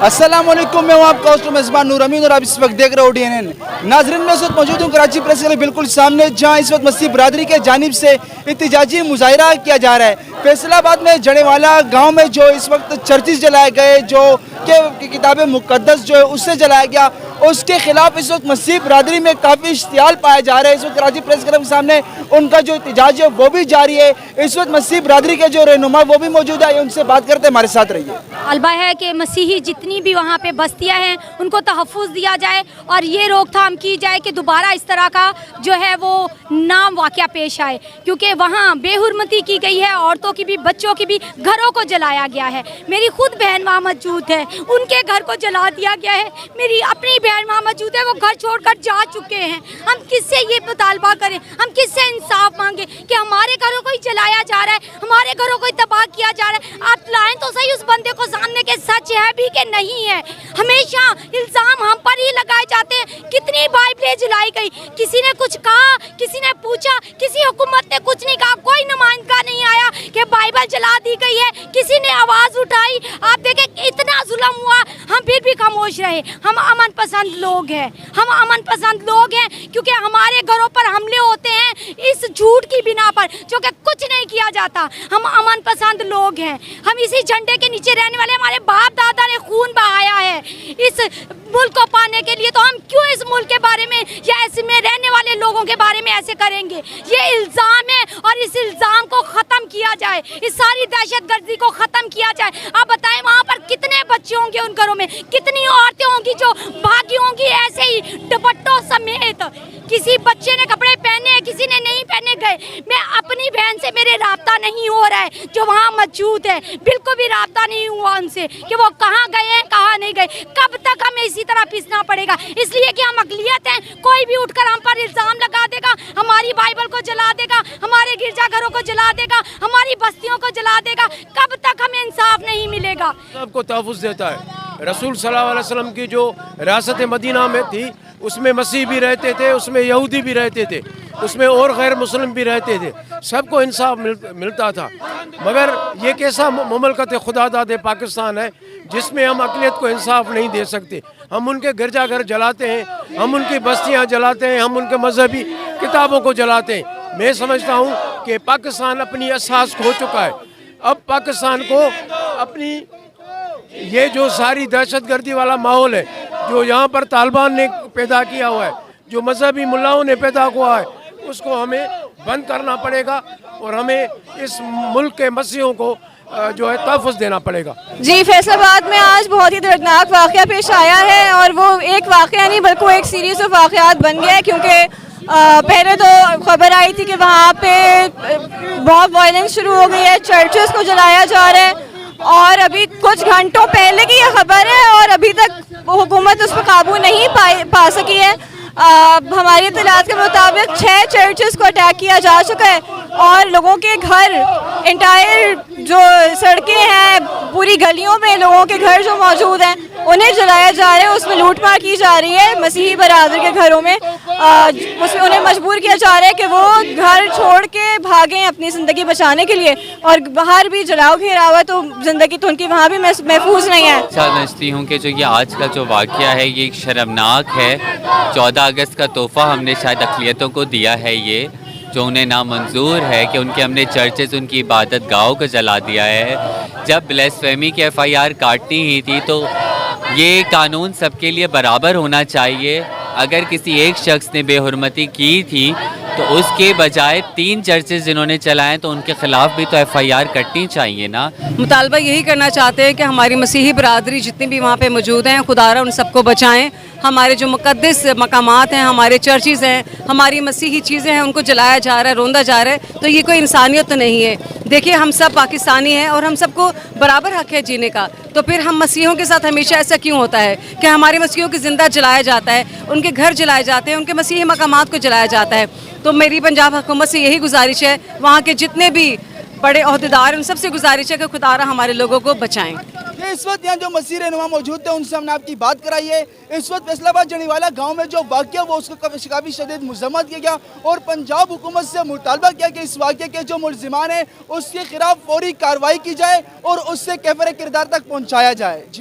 अस्सलाम वालेकुम, मैं हूं आपका होस्ट मेज़बान नूर अमीन और आप इस वक्त देख रहे हो DNN। नाज़रीन, मैं इस वक्त मौजूद हूं कराची प्रेस के बिल्कुल सामने, जहां इस वक्त मसीह बरादरी के जानिब से एहतजाजी मुजाहिरा किया जा रहा है। फैसलाबाद में जड़ेवाला गांव में जो इस वक्त चर्चिस जलाए गए, जो कि किताबें मुक़द्दस जो है उससे जलाया गया, उसके खिलाफ इस वक्त मसीह बरादरी में काफ़ी इश्तियाल पाए जा रहे हैं। इस वक्त कराची प्रेस क्लब के सामने उनका जो एहतजाज है वो भी जारी है। इस वक्त मसीह बरादरी के जो रहनुमा वो भी मौजूद है, उनसे बात करते हमारे साथ रहिए। तलबा है कि मसीही जितनी भी वहाँ पे बस्तियाँ हैं उनको तहफ़्फ़ुज़ दिया जाए और ये रोकथाम की जाए कि दोबारा इस तरह का जो है वो नाम वाक़या पेश आए, क्योंकि वहाँ बेहुरमती की गई है, औरतों की भी बच्चों की भी घरों को जलाया गया है। मेरी खुद बहन वहाँ मौजूद है, उनके घर को जला दिया गया है। मेरी अपनी बहन वहाँ मौजूद है, वो घर छोड़कर जा चुके हैं। हम किससे ये मुतालबा करें, हम किससे इंसाफ मांगे कि हमारे घरों को ही जलाया जा रहा है, हमारे घरों को ही तबाह किया जा रहा है। आप लाएं तो सही उस बंदे को सामने के सच है भी कि नहीं है। हमेशा इल्ज़ाम हम पर ही लगाए जाते हैं। कितनी बाइबलें जलाई गई, किसी ने कुछ कहा, किसी ने पूछा, किसी हुकूमत ने कुछ नहीं कहा, कोई नुमाइंदा नहीं आया कि बाइबल जला दी गई है, किसी ने आवाज़ उठाई। आप देखें इतना जुल्म हुआ, हम फिर भी खामोश रहे। हम अमन पसंद लोग हैं, हम अमन पसंद लोग हैं, क्योंकि हमारे घरों पर हमले होते हैं इस झूठ की बिना पर, जो कि कुछ नहीं किया जाता। हम अमन पसंद लोग हैं, हम इसी झंडे के नीचे रहने वाले। हमारे बाप दादा ने खून बहाया है इस मुल्क को पाने के लिए, तो हम क्यों इस मुल्क के बारे में या इसमें रहने वाले लोगों के बारे में ऐसे करेंगे? ये इल्ज़ाम है और इस इल्ज़ाम को ख़त्म किया जाए, इस सारी दहशतगर्दी को ख़त्म किया जाए। आप बताएं वहाँ पर कितने बच्चे होंगे, उन घरों में कितनी औरतें होंगी जो भागी होंगी ऐसे ही दुपट्टों समेत। किसी बच्चे ने कपड़े पहने हैं, किसी ने नहीं पहने गए। मैं अपनी बहन से मेरे राब्ता नहीं हो रहा है जो वहाँ मौजूद है, बिल्कुल भी राब्ता नहीं हुआ उनसे कि वो कहाँ गए हैं कहाँ नहीं गए। कब तक हमें इसी तरह पीसना पड़ेगा? इसलिए कि हम अक़लियत हैं, कोई भी उठकर हम पर इल्ज़ाम लगा देगा, हमारी बाइबल को जला देगा, हमारे गिरजाघरों को जला देगा, हमारी बस्तियों को जला देगा। कब तक हमें इंसाफ नहीं मिलेगा? सबको तहफ़्फ़ुज़ देता है। रसूल सल्लल्लाहु अलैहि वसल्लम की जो रियासत मदीना में थी, उसमें मसीह भी रहते थे, उसमें यहूदी भी रहते थे, उसमें और गैर मुस्लिम भी रहते थे। सबको इंसाफ मिलता था। मगर ये कैसा मुमलकत खुदादाद पाकिस्तान है जिसमें हम अक़लियत को इंसाफ नहीं दे सकते। हम उनके गिरजाघर जलाते हैं, हम उनकी बस्तियां जलाते हैं, हम उनके मजहबी किताबों को जलाते हैं। मैं समझता हूँ कि पाकिस्तान अपनी असास खो चुका है। अब पाकिस्तान को अपनी ये जो सारी दहशतगर्दी वाला माहौल है जो यहाँ पर तालिबान ने पैदा किया हुआ है, जो मजहबी मुल्लाओं ने पैदा हुआ है, उसको हमें बंद करना पड़ेगा और हमें इस मुल्क के मसीहों को जो है तहफ़्फ़ुज़ देना पड़ेगा। जी, फैसलाबाद में आज बहुत ही दर्दनाक वाक़या पेश आया है और वो एक वाक़या नहीं बल्कि एक सीरीज़ ऑफ वाक़यात बन गया है, क्योंकि पहले तो खबर आई थी कि वहाँ पे बहुत वायलेंस शुरू हो गई है, चर्चेस को जलाया जा रहा है, और अभी कुछ घंटों पहले की ये खबर है और अभी तक हुकूमत उस पर काबू नहीं पा सकी है। हमारी इत्तलात के मुताबिक 6 चर्चेस को अटैक किया जा चुका है और लोगों के घर, इंटायर जो सड़कें हैं, पूरी गलियों में लोगों के घर जो मौजूद हैं उन्हें जलाया जा रहा है। उसमें लूटमार की जा रही है मसीही बरादर के घरों में। उसमें उन्हें मजबूर किया जा रहा है कि वो घर छोड़ के भागें अपनी ज़िंदगी बचाने के लिए, और बाहर भी जलाओ घेराव है तो ज़िंदगी तो उनकी वहाँ भी महफूज नहीं है। समझती हूँ कि जो ये आज का जो वाक़या है ये एक शर्मनाक है। 14 अगस्त का तोहफ़ा हमने शायद अक़लियतों को दिया है, ये जो उन्हें नामंजूर है कि उनके हमने चर्चेज़, उनकी इबादत गाहों को जला दिया है। जब ब्लेसफेमी की FIR काटनी ही थी तो ये कानून सबके लिए बराबर होना चाहिए। अगर किसी एक शख्स ने बेहुरमती की थी तो उसके बजाय 3 चर्चेज़ जिन्होंने चलाएं तो उनके ख़िलाफ़ भी तो FIR कटनी चाहिए ना। मुतालबा यही करना चाहते हैं कि हमारी मसीही बरादरी जितनी भी वहाँ पे मौजूद हैं, खुदारा उन सबको बचाएं। हमारे जो मुक़द्दस मकामात हैं, हमारे चर्चेज़ हैं, हमारी मसीही चीज़ें हैं, उनको जलाया जा रहा है, रोंदा जा रहा है, तो ये कोई इंसानियत तो नहीं है। देखिए, हम सब पाकिस्तानी हैं और हम सबको बराबर हक़ है जीने का, तो फिर हम मसीहों के साथ हमेशा ऐसा क्यों होता है कि हमारे मसीहों की ज़िंदा जलाया जाता है, उनके घर जलाए जाते हैं, उनके मसीही मकामात को जलाया जाता है। तो मेरी पंजाब हुकूमत से यही गुजारिश है, वहाँ के जितने भी बड़े ओहदेदार उन सबसे गुजारिश है कि खुदारा हमारे लोगों को बचाएं। इस वक्त यहाँ जो मसीह रहनुमा मौजूद थे उनसे हमने आपकी बात कराई है। इस वक्त फैसलाबाद जड़ीवाला गांव में जो वाक़या वो उसको काफ़ी शदीद मज़म्मत किया गया और पंजाब हुकूमत से मुतालबा किया कि इस वाक़े के जो मुलज़िमान हैं उसके खिलाफ फौरी कार्रवाई की जाए और उससे कैफर किरदार तक पहुँचाया जाए।